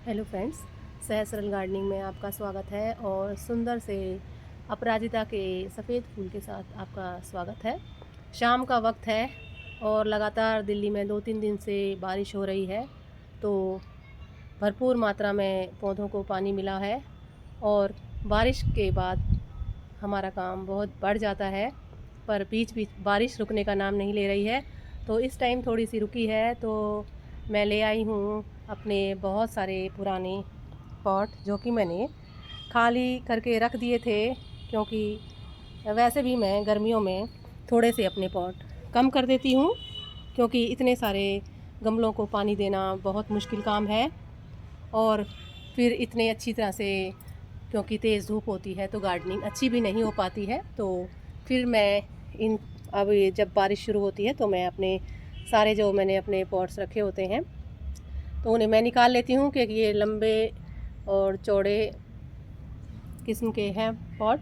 Hello friends, सहज सरल gardening में आपका स्वागत है और सुंदर से अपराजिता के सफ़ेद फूल के साथ आपका स्वागत है। शाम का वक्त है और लगातार दिल्ली में 2-3 दिन से बारिश हो रही है, तो भरपूर मात्रा में पौधों को पानी मिला है और बारिश के बाद हमारा काम बहुत बढ़ जाता है, पर बीच बीच बारिश रुकने का नाम नहीं ले रही है। तो इस टाइम थोड़ी सी रुकी है, तो मैं ले आई हूँ अपने बहुत सारे पुराने पॉट जो कि मैंने खाली करके रख दिए थे, क्योंकि वैसे भी मैं गर्मियों में थोड़े से अपने पॉट कम कर देती हूँ, क्योंकि इतने सारे गमलों को पानी देना बहुत मुश्किल काम है और फिर इतने अच्छी तरह से, क्योंकि तेज़ धूप होती है तो गार्डनिंग अच्छी भी नहीं हो पाती है। तो फिर मैं इन अब जब बारिश शुरू होती है तो मैं अपने सारे जो मैंने अपने पॉट्स रखे होते हैं तो उन्हें मैं निकाल लेती हूँ, क्योंकि ये लंबे और चौड़े किस्म के हैं पॉट,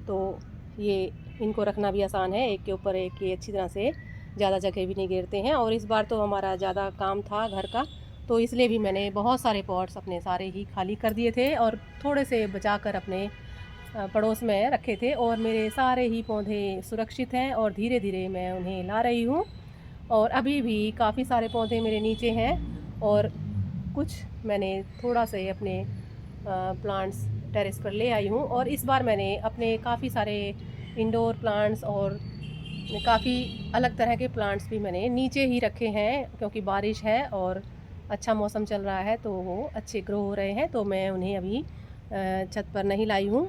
तो ये इनको रखना भी आसान है, एक के ऊपर एक, ये अच्छी तरह से ज़्यादा जगह भी नहीं घेरते हैं। और इस बार तो हमारा ज़्यादा काम था घर का, तो इसलिए भी मैंने बहुत सारे पॉट्स अपने सारे ही खाली कर दिए थे और थोड़े से बचा कर अपने पड़ोस में रखे थे। और मेरे सारे ही पौधे सुरक्षित हैं और धीरे धीरे मैं उन्हें ला रही हूँ। और अभी भी काफ़ी सारे पौधे मेरे नीचे हैं और कुछ मैंने थोड़ा से अपने प्लांट्स टेरेस पर ले आई हूँ। और इस बार मैंने अपने काफ़ी सारे इंडोर प्लांट्स और काफ़ी अलग तरह के प्लांट्स भी मैंने नीचे ही रखे हैं, क्योंकि बारिश है और अच्छा मौसम चल रहा है तो वो अच्छे ग्रो हो रहे हैं, तो मैं उन्हें अभी छत पर नहीं लाई हूँ।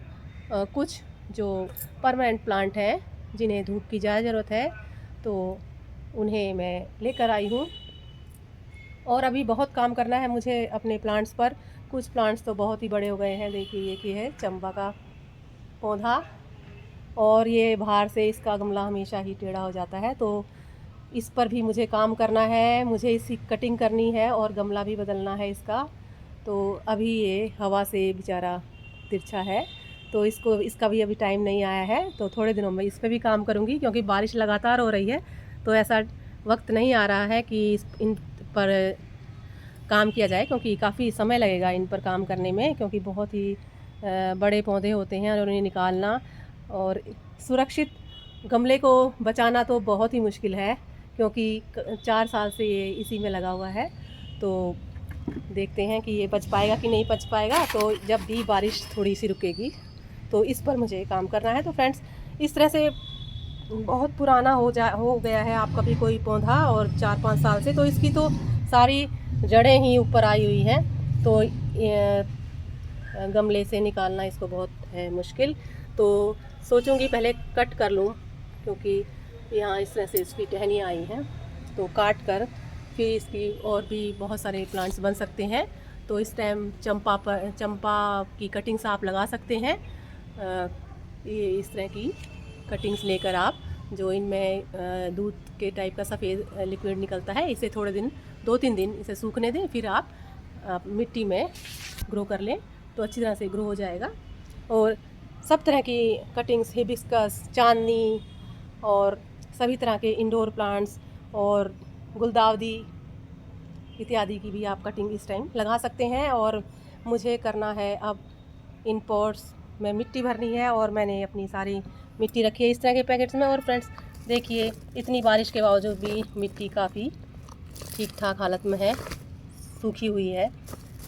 कुछ जो परमानेंट प्लांट हैं जिन्हें धूप की ज़्यादा ज़रूरत है, तो उन्हें मैं लेकर आई हूँ। और अभी बहुत काम करना है मुझे अपने प्लांट्स पर। कुछ प्लांट्स तो बहुत ही बड़े हो गए हैं, देखिए ये कि है चंपा का पौधा, और ये बाहर से इसका गमला हमेशा ही टेढ़ा हो जाता है, तो इस पर भी मुझे काम करना है, मुझे इसकी कटिंग करनी है और गमला भी बदलना है इसका। तो अभी ये हवा से बेचारा तिरछा है, तो इसका भी अभी टाइम नहीं आया है, तो थोड़े दिनों में इस पर भी काम करूँगी, क्योंकि बारिश लगातार हो रही है तो ऐसा वक्त नहीं आ रहा है कि इन पर काम किया जाए, क्योंकि काफ़ी समय लगेगा इन पर काम करने में, क्योंकि बहुत ही बड़े पौधे होते हैं और उन्हें निकालना और सुरक्षित गमले को बचाना तो बहुत ही मुश्किल है, क्योंकि 4 साल से ये इसी में लगा हुआ है। तो देखते हैं कि ये बच पाएगा कि नहीं बच पाएगा, तो जब भी बारिश थोड़ी सी रुकेगी तो इस पर मुझे काम करना है। तो फ्रेंड्स, इस तरह से बहुत पुराना हो गया है आपका भी कोई पौधा और 4-5 साल से, तो इसकी तो सारी जड़ें ही ऊपर आई हुई हैं, तो गमले से निकालना इसको बहुत है मुश्किल। तो सोचूंगी पहले कट कर लूँ, क्योंकि यहाँ इस तरह से इसकी टहनियाँ आई हैं, तो काट कर फिर इसकी और भी बहुत सारे प्लांट्स बन सकते हैं। तो इस टाइम चंपा की कटिंग्स आप लगा सकते हैं। ये इस तरह की कटिंग्स लेकर आप, जो इनमें दूध के टाइप का सफ़ेद लिक्विड निकलता है, इसे थोड़े दिन 2-3 दिन इसे सूखने दें, फिर आप मिट्टी में ग्रो कर लें तो अच्छी तरह से ग्रो हो जाएगा। और सब तरह की कटिंग्स, हिबिस्कस, चांदनी और सभी तरह के इंडोर प्लांट्स और गुलदाउदी इत्यादि की भी आप कटिंग इस टाइम लगा सकते हैं। और मुझे करना है अब इन पॉट्स में मिट्टी भरनी है, और मैंने अपनी सारी मिट्टी रखी है इस तरह के पैकेट्स में। और फ्रेंड्स देखिए, इतनी बारिश के बावजूद भी मिट्टी काफ़ी ठीक ठाक हालत में है, सूखी हुई है,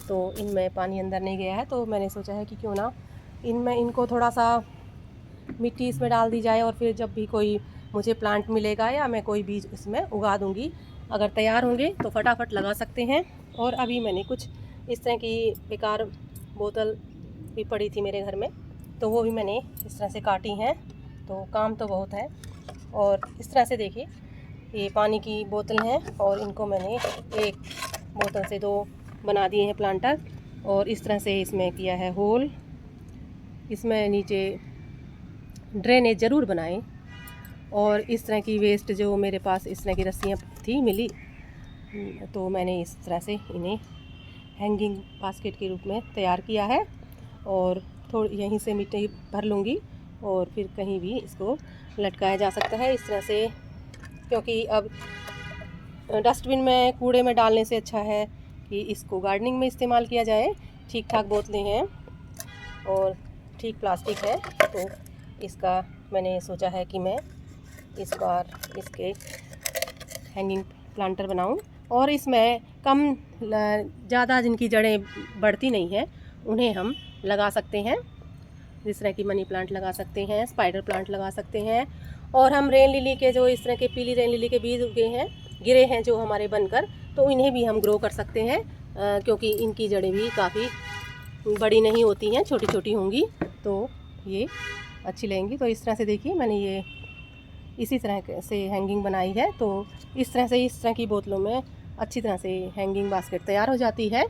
तो इनमें पानी अंदर नहीं गया है। तो मैंने सोचा है कि क्यों ना इनको थोड़ा सा मिट्टी इसमें डाल दी जाए, और फिर जब भी कोई मुझे प्लांट मिलेगा या मैं कोई बीज इसमें उगा दूँगी, अगर तैयार होंगे तो फटाफट लगा सकते हैं। और अभी मैंने कुछ इस तरह की बेकार बोतल भी पड़ी थी मेरे घर में, तो वो भी मैंने इस तरह से काटी हैं, तो काम तो बहुत है। और इस तरह से देखिए, ये पानी की बोतल हैं और इनको मैंने एक बोतल से 2 बना दिए हैं प्लांटर, और इस तरह से इसमें किया है होल। इसमें नीचे ड्रेनेज ज़रूर बनाएं। और इस तरह की वेस्ट जो मेरे पास इस तरह की रस्सियाँ थी मिली, तो मैंने इस तरह से इन्हें हैंगिंग बास्केट के रूप में तैयार किया है। और थोड़ी यहीं से मिट्टी भर लूँगी और फिर कहीं भी इसको लटकाया जा सकता है इस तरह से, क्योंकि अब डस्टबिन में कूड़े में डालने से अच्छा है कि इसको गार्डनिंग में इस्तेमाल किया जाए। ठीक ठाक बोतलें हैं और ठीक प्लास्टिक है, तो इसका मैंने सोचा है कि मैं इस बार इसके हैंगिंग प्लांटर बनाऊं। और इसमें कम ज़्यादा जिनकी जड़ें बढ़ती नहीं हैं उन्हें हम लगा सकते हैं, जिस तरह की मनी प्लांट लगा सकते हैं, स्पाइडर प्लांट लगा सकते हैं। और हम रेन लिली के जो इस तरह के पीली रेन लिली के बीज उगे हैं, गिरे हैं जो हमारे बनकर, तो इन्हें भी हम ग्रो कर सकते हैं, क्योंकि इनकी जड़ें भी काफ़ी बड़ी नहीं होती हैं, छोटी छोटी होंगी, तो ये अच्छी लगेंगी। तो इस तरह से देखिए मैंने ये इसी तरह से हैंगिंग बनाई है। तो इस तरह से इस तरह की बोतलों में अच्छी तरह से हैंगिंग बास्केट तैयार हो जाती है।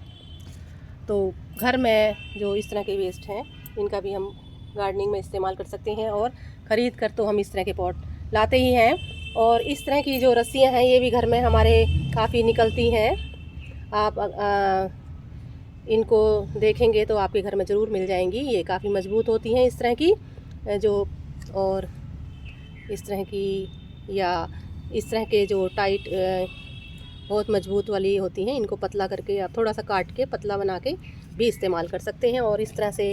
तो घर में जो इस तरह के वेस्ट हैं इनका भी हम गार्डनिंग में इस्तेमाल कर सकते हैं, और ख़रीद कर तो हम इस तरह के पॉट लाते ही हैं। और इस तरह की जो रस्सियां हैं ये भी घर में हमारे काफ़ी निकलती हैं। आप इनको देखेंगे तो आपके घर में ज़रूर मिल जाएंगी। ये काफ़ी मजबूत होती हैं इस तरह की जो, और इस तरह की या इस तरह के जो टाइट बहुत मजबूत वाली होती हैं, इनको पतला करके आप थोड़ा सा काट के पतला बना के भी इस्तेमाल कर सकते हैं। और इस तरह से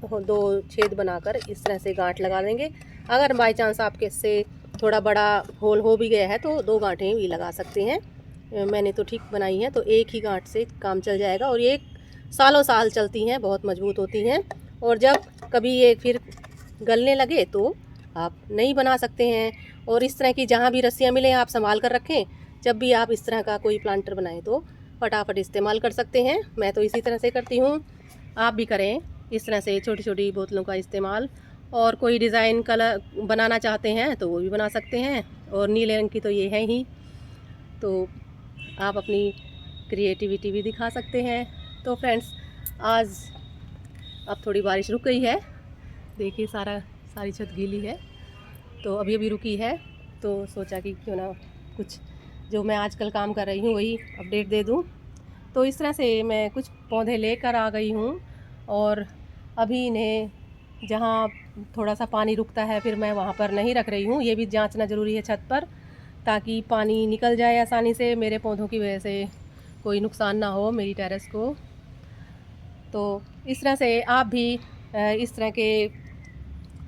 2 छेद बनाकर इस तरह से गांठ लगा देंगे। अगर बाई चांस आपके से थोड़ा बड़ा होल हो भी गया है तो 2 गांठें भी लगा सकते हैं। मैंने तो ठीक बनाई है, तो एक ही गांठ से काम चल जाएगा, और ये सालों साल चलती हैं, बहुत मजबूत होती हैं। और जब कभी ये फिर गलने लगे तो आप नई बना सकते हैं। और इस तरह की जहाँ भी रस्सियाँ मिलें आप संभाल कर रखें, जब भी आप इस तरह का कोई प्लांटर बनाएं तो फटाफट इस्तेमाल कर सकते हैं। मैं तो इसी तरह से करती हूँ, आप भी करें इस तरह से छोटी छोटी बोतलों का इस्तेमाल। और कोई डिज़ाइन कलर बनाना चाहते हैं तो वो भी बना सकते हैं, और नीले रंग की तो ये है ही, तो आप अपनी क्रिएटिविटी भी दिखा सकते हैं। तो फ्रेंड्स, आज अब थोड़ी बारिश रुक गई है, देखिए सारी छत गीली है, तो अभी अभी रुकी है, तो सोचा कि क्यों ना कुछ जो मैं आजकल काम कर रही हूँ वही अपडेट दे दूँ। तो इस तरह से मैं कुछ पौधे लेकर आ गई हूँ, और अभी इन्हें जहाँ थोड़ा सा पानी रुकता है फिर मैं वहाँ पर नहीं रख रही हूँ। ये भी जांचना ज़रूरी है छत पर, ताकि पानी निकल जाए आसानी से, मेरे पौधों की वजह से कोई नुकसान ना हो मेरी टेरेस को। तो इस तरह से आप भी इस तरह के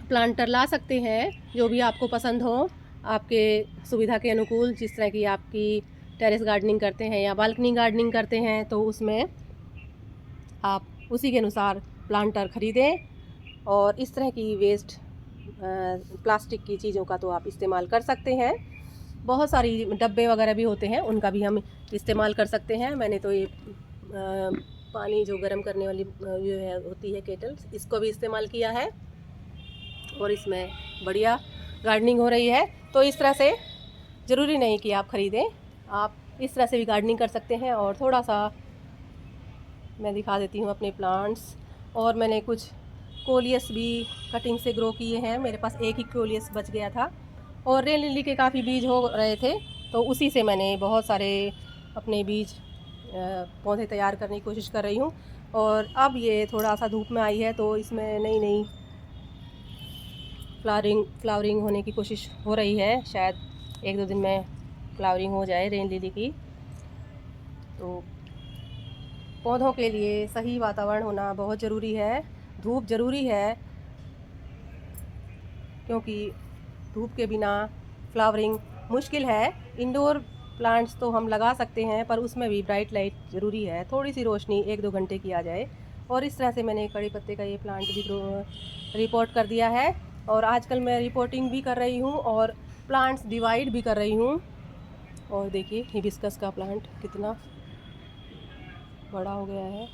प्लांटर ला सकते हैं, जो भी आपको पसंद हो, आपके सुविधा के अनुकूल। जिस तरह की आपकी टेरेस गार्डनिंग करते हैं या बालकनी गार्डनिंग करते हैं, तो उसमें आप उसी के अनुसार प्लांटर ख़रीदें। और इस तरह की वेस्ट प्लास्टिक की चीज़ों का तो आप इस्तेमाल कर सकते हैं। बहुत सारी डब्बे वगैरह भी होते हैं, उनका भी हम इस्तेमाल कर सकते हैं। मैंने तो ये पानी जो गर्म करने वाली जो है होती है केटल, इसको भी इस्तेमाल किया है, और इसमें बढ़िया गार्डनिंग हो रही है। तो इस तरह से ज़रूरी नहीं कि आप ख़रीदें, आप इस तरह से भी गार्डनिंग कर सकते हैं। और थोड़ा सा मैं दिखा देती हूँ अपने प्लांट्स। और मैंने कुछ कोलियस भी कटिंग से ग्रो किए हैं, मेरे पास एक ही कोलियस बच गया था, और रेन लिली के काफ़ी बीज हो रहे थे, तो उसी से मैंने बहुत सारे अपने बीज पौधे तैयार करने की कोशिश कर रही हूँ। और अब ये थोड़ा सा धूप में आई है, तो इसमें नई नई फ्लावरिंग होने की कोशिश हो रही है। शायद 1-2 दिन में फ्लावरिंग हो जाए रेन लिली की। तो पौधों के लिए सही वातावरण होना बहुत ज़रूरी है, धूप ज़रूरी है, क्योंकि धूप के बिना फ्लावरिंग मुश्किल है। इंडोर प्लांट्स तो हम लगा सकते हैं, पर उसमें भी ब्राइट लाइट ज़रूरी है, थोड़ी सी रोशनी 1-2 घंटे की आ जाए। और इस तरह से मैंने कड़ी पत्ते का ये प्लांट भी रिपोर्ट कर दिया है, और आजकल मैं रिपोर्टिंग भी कर रही हूँ और प्लांट्स डिवाइड भी कर रही हूँ। और देखिए हिबिस्कस का प्लांट कितना बड़ा हो गया है,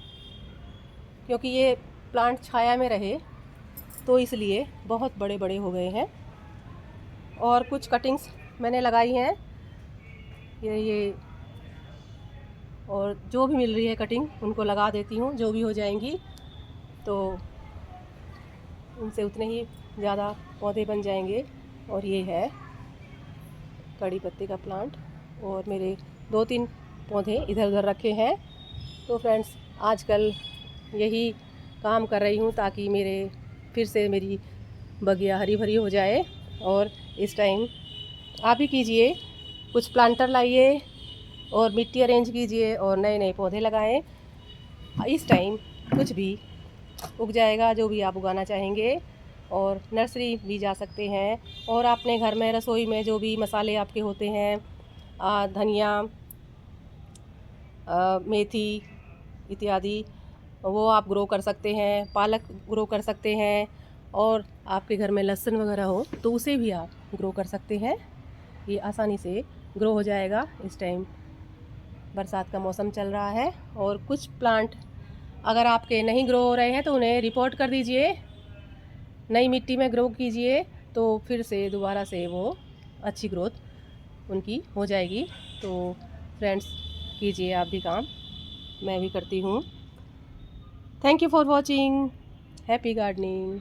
क्योंकि ये प्लांट छाया में रहे तो इसलिए बहुत बड़े बड़े हो गए हैं। और कुछ कटिंग्स मैंने लगाई हैं, ये और जो भी मिल रही है कटिंग उनको लगा देती हूँ, जो भी हो जाएंगी तो उनसे उतने ही ज़्यादा पौधे बन जाएंगे। और ये है कड़ी पत्ते का प्लांट, और मेरे 2-3 पौधे इधर उधर रखे हैं। तो फ्रेंड्स, आजकल यही काम कर रही हूँ ताकि फिर से मेरी बगिया हरी भरी हो जाए। और इस टाइम आप भी कीजिए, कुछ प्लांटर लाइए, और मिट्टी अरेंज कीजिए और नए नए पौधे लगाएं। इस टाइम कुछ भी उग जाएगा जो भी आप उगाना चाहेंगे, और नर्सरी भी जा सकते हैं। और अपने घर में रसोई में जो भी मसाले आपके होते हैं, धनिया, मेथी इत्यादि, वो आप ग्रो कर सकते हैं। पालक ग्रो कर सकते हैं, और आपके घर में लहसुन वगैरह हो तो उसे भी आप ग्रो कर सकते हैं। ये आसानी से ग्रो हो जाएगा। इस टाइम बरसात का मौसम चल रहा है, और कुछ प्लांट अगर आपके नहीं ग्रो हो रहे हैं तो उन्हें रिपोर्ट कर दीजिए, नई मिट्टी में ग्रो कीजिए, तो फिर से दोबारा से वो अच्छी ग्रोथ उनकी हो जाएगी। तो फ्रेंड्स, कीजिए आप भी काम, मैं भी करती हूँ। Thank you for watching. Happy gardening.